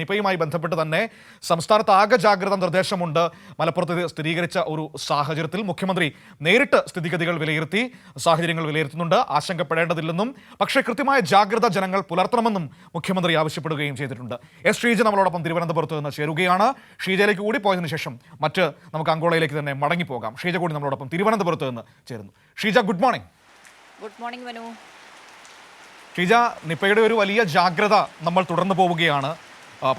നിപയുമായി ബന്ധപ്പെട്ട് തന്നെ സംസ്ഥാനത്ത് ആകെ ജാഗ്രതാ നിർദ്ദേശമുണ്ട്. മലപ്പുറത്ത് സ്ഥിരീകരിച്ച ഒരു സാഹചര്യത്തിൽ മുഖ്യമന്ത്രി നേരിട്ട് സ്ഥിതിഗതികൾ വിലയിരുത്തി, സാഹചര്യങ്ങൾ വിലയിരുത്തുന്നുണ്ട്. ആശങ്കപ്പെടേണ്ടതില്ലെന്നും പക്ഷേ കൃത്യമായ ജാഗ്രത ജനങ്ങൾ പുലർത്തണമെന്നും മുഖ്യമന്ത്രി ആവശ്യപ്പെടുകയും ചെയ്തിട്ടുണ്ട്. എസ് ഷീജ നമ്മളോടൊപ്പം തിരുവനന്തപുരത്ത് നിന്ന് ചേരുകയാണ്. ഷീജയിലേക്ക് കൂടി പോയതിനു ശേഷം നമുക്ക് അങ്കോളയിലേക്ക് തന്നെ മടങ്ങിപ്പോകാം. ഷീജ കൂടി നമ്മളോടൊപ്പം തിരുവനന്തപുരത്ത് നിന്ന് ചേരുന്നു. Sheeja, good morning. Good morning Manu. Sheeja, നിപയുടെ ഒരു വലിയ ജാഗ്രത നമ്മൾ തുടർന്നു പോവുകയാണ്.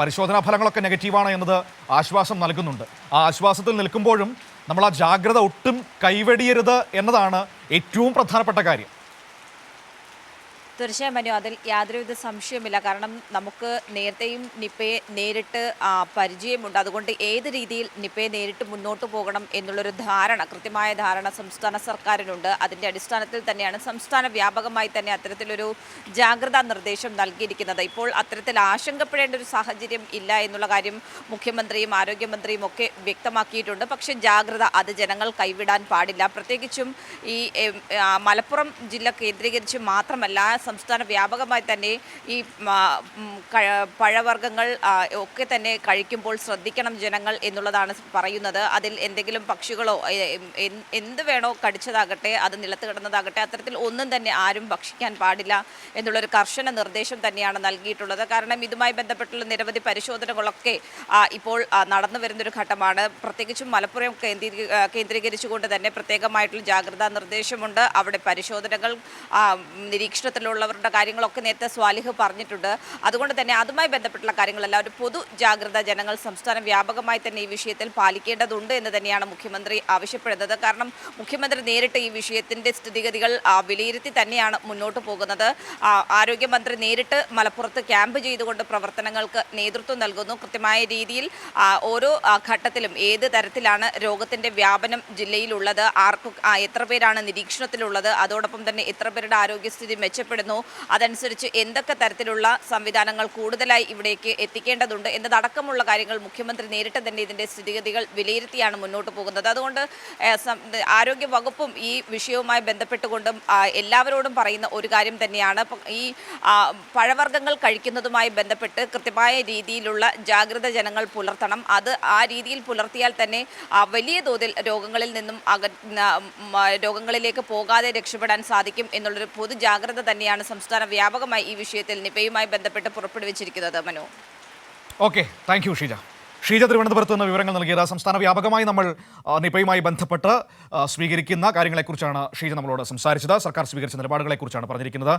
പരിശോധനാ ഫലങ്ങളൊക്കെ നെഗറ്റീവാണ് എന്നത് ആശ്വാസം നൽകുന്നുണ്ട്. ആ ആശ്വാസത്തിൽ നിൽക്കുമ്പോഴും നമ്മൾ ആ ജാഗ്രത ഒട്ടും കൈവെടിയരുത് എന്നതാണ് ഏറ്റവും പ്രധാനപ്പെട്ട കാര്യം. തീർച്ചയായും മനു, അതിൽ യാതൊരുവിധ സംശയമില്ല. കാരണം നമുക്ക് നേരത്തെയും നിപ്പയെ നേരിട്ട് പരിചയമുണ്ട്. അതുകൊണ്ട് ഏത് രീതിയിൽ നിപ്പയെ നേരിട്ട് മുന്നോട്ട് പോകണം എന്നുള്ളൊരു കൃത്യമായ ധാരണ സംസ്ഥാന സർക്കാരിനുണ്ട്. അതിൻ്റെ അടിസ്ഥാനത്തിൽ തന്നെയാണ് സംസ്ഥാന വ്യാപകമായി തന്നെ അത്തരത്തിലൊരു ജാഗ്രതാ നിർദ്ദേശം നൽകിയിരിക്കുന്നത്. ഇപ്പോൾ അത്തരത്തിൽ ആശങ്കപ്പെടേണ്ട ഒരു സാഹചര്യം ഇല്ല എന്നുള്ള കാര്യം മുഖ്യമന്ത്രിയും ആരോഗ്യമന്ത്രിയും ഒക്കെ വ്യക്തമാക്കിയിട്ടുണ്ട്. പക്ഷേ ജാഗ്രത അത് ജനങ്ങൾ കൈവിടാൻ പാടില്ല. പ്രത്യേകിച്ചും ഈ മലപ്പുറം ജില്ല കേന്ദ്രീകരിച്ച് മാത്രമല്ല, സംസ്ഥാന വ്യാപകമായി തന്നെ ഈ പഴവർഗ്ഗങ്ങൾ ഒക്കെ തന്നെ കഴിക്കുമ്പോൾ ശ്രദ്ധിക്കണം ജനങ്ങൾ എന്നുള്ളതാണ് പറയുന്നത്. അതിൽ എന്തെങ്കിലും പക്ഷികളോ എന്ത് വേണോ കടിച്ചതാകട്ടെ, അത് നിലത്ത് കിടന്നതാകട്ടെ, അത്തരത്തിൽ ഒന്നും തന്നെ ആരും ഭക്ഷിക്കാൻ പാടില്ല എന്നുള്ളൊരു കർശന നിർദ്ദേശം തന്നെയാണ് നൽകിയിട്ടുള്ളത്. കാരണം ഇതുമായി ബന്ധപ്പെട്ടുള്ള നിരവധി പരിശോധനകളൊക്കെ ഇപ്പോൾ നടന്നു വരുന്നൊരു ഘട്ടമാണ്. പ്രത്യേകിച്ചും മലപ്പുറം കേന്ദ്രീകരിച്ചുകൊണ്ട് തന്നെ പ്രത്യേകമായിട്ടുള്ള ജാഗ്രതാ നിർദ്ദേശമുണ്ട്. അവിടെ പരിശോധനകൾ നിരീക്ഷണത്തിലുള്ളവരുടെ കാര്യങ്ങളൊക്കെ നേരത്തെ സ്വാലിഹ് പറഞ്ഞിട്ടുണ്ട്. അതുകൊണ്ട് തന്നെ അതുമായി ബന്ധപ്പെട്ടുള്ള കാര്യങ്ങളെല്ലാം ഒരു പൊതു ജാഗ്രത ജനങ്ങൾ സംസ്ഥാന വ്യാപകമായി തന്നെ ഈ വിഷയത്തിൽ പാലിക്കേണ്ടതുണ്ട് എന്ന് തന്നെയാണ് മുഖ്യമന്ത്രി ആവശ്യപ്പെടുന്നത്. കാരണം മുഖ്യമന്ത്രി നേരിട്ട് ഈ വിഷയത്തിൻ്റെ സ്ഥിതിഗതികൾ വിലയിരുത്തി തന്നെയാണ് മുന്നോട്ട് പോകുന്നത്. ആരോഗ്യമന്ത്രി നേരിട്ട് മലപ്പുറത്ത് ക്യാമ്പ് ചെയ്തുകൊണ്ട് പ്രവർത്തനങ്ങൾക്ക് നേതൃത്വം നൽകുന്നു. കൃത്യമായ രീതിയിൽ ഓരോ ഘട്ടത്തിലും ഏത് തരത്തിലാണ് രോഗത്തിൻ്റെ വ്യാപനം ജില്ലയിലുള്ളത്, എത്ര പേരാണ് നിരീക്ഷണത്തിലുള്ളത്, അതോടൊപ്പം തന്നെ എത്ര പേരുടെ ആരോഗ്യസ്ഥിതി മെച്ചപ്പെടുന്നു, അതനുസരിച്ച് എന്തൊക്കെ തരത്തിലുള്ള സംവിധാനങ്ങൾ കൂടുതലായി ഇവിടേക്ക് എത്തിക്കേണ്ടതുണ്ട് എന്നതടക്കമുള്ള കാര്യങ്ങൾ മുഖ്യമന്ത്രി നേരിട്ട് തന്നെ ഇതിൻ്റെ സ്ഥിതിഗതികൾ വിലയിരുത്തിയാണ് മുന്നോട്ട് പോകുന്നത്. അതുകൊണ്ട് ആരോഗ്യ വകുപ്പും ഈ വിഷയവുമായി ബന്ധപ്പെട്ടുകൊണ്ടും എല്ലാവരോടും പറയുന്ന ഒരു കാര്യം തന്നെയാണ്, ഈ പഴവർഗ്ഗങ്ങൾ കഴിക്കുന്നതുമായി ബന്ധപ്പെട്ട് കൃത്യമായ രീതിയിലുള്ള ജാഗ്രത ജനങ്ങൾ പുലർത്തണം. അത് ആ രീതിയിൽ പുലർത്തിയാൽ തന്നെ വലിയ തോതിൽ രോഗങ്ങളിലേക്ക് പോകാതെ രക്ഷപ്പെടാൻ സാധിക്കും എന്നുള്ളൊരു പൊതു ജാഗ്രത തന്നെയാണ് സംസ്ഥാന വ്യാപകമായി ഈ വിഷയത്തിൽ നിപയുമായി ബന്ധപ്പെട്ട് പുറപ്പെടുവിച്ചിരിക്കുന്നത്. Manu, okay, thank you Sheeja. Sheeja തിരുവനന്തപുരത്ത് നിന്ന് വിവരങ്ങൾ നൽകിയത്. സംസ്ഥാന വ്യാപകമായി നമ്മൾ നിപയുമായി ബന്ധപ്പെട്ട് സ്വീകരിക്കുന്ന കാര്യങ്ങളെക്കുറിച്ചാണ് ഷീജ നമ്മളോട് സംസാരിച്ചത്. സർക്കാർ സ്വീകരിച്ച നിലപാടുകളെക്കുറിച്ചാണ് പറഞ്ഞിരിക്കുന്നത്.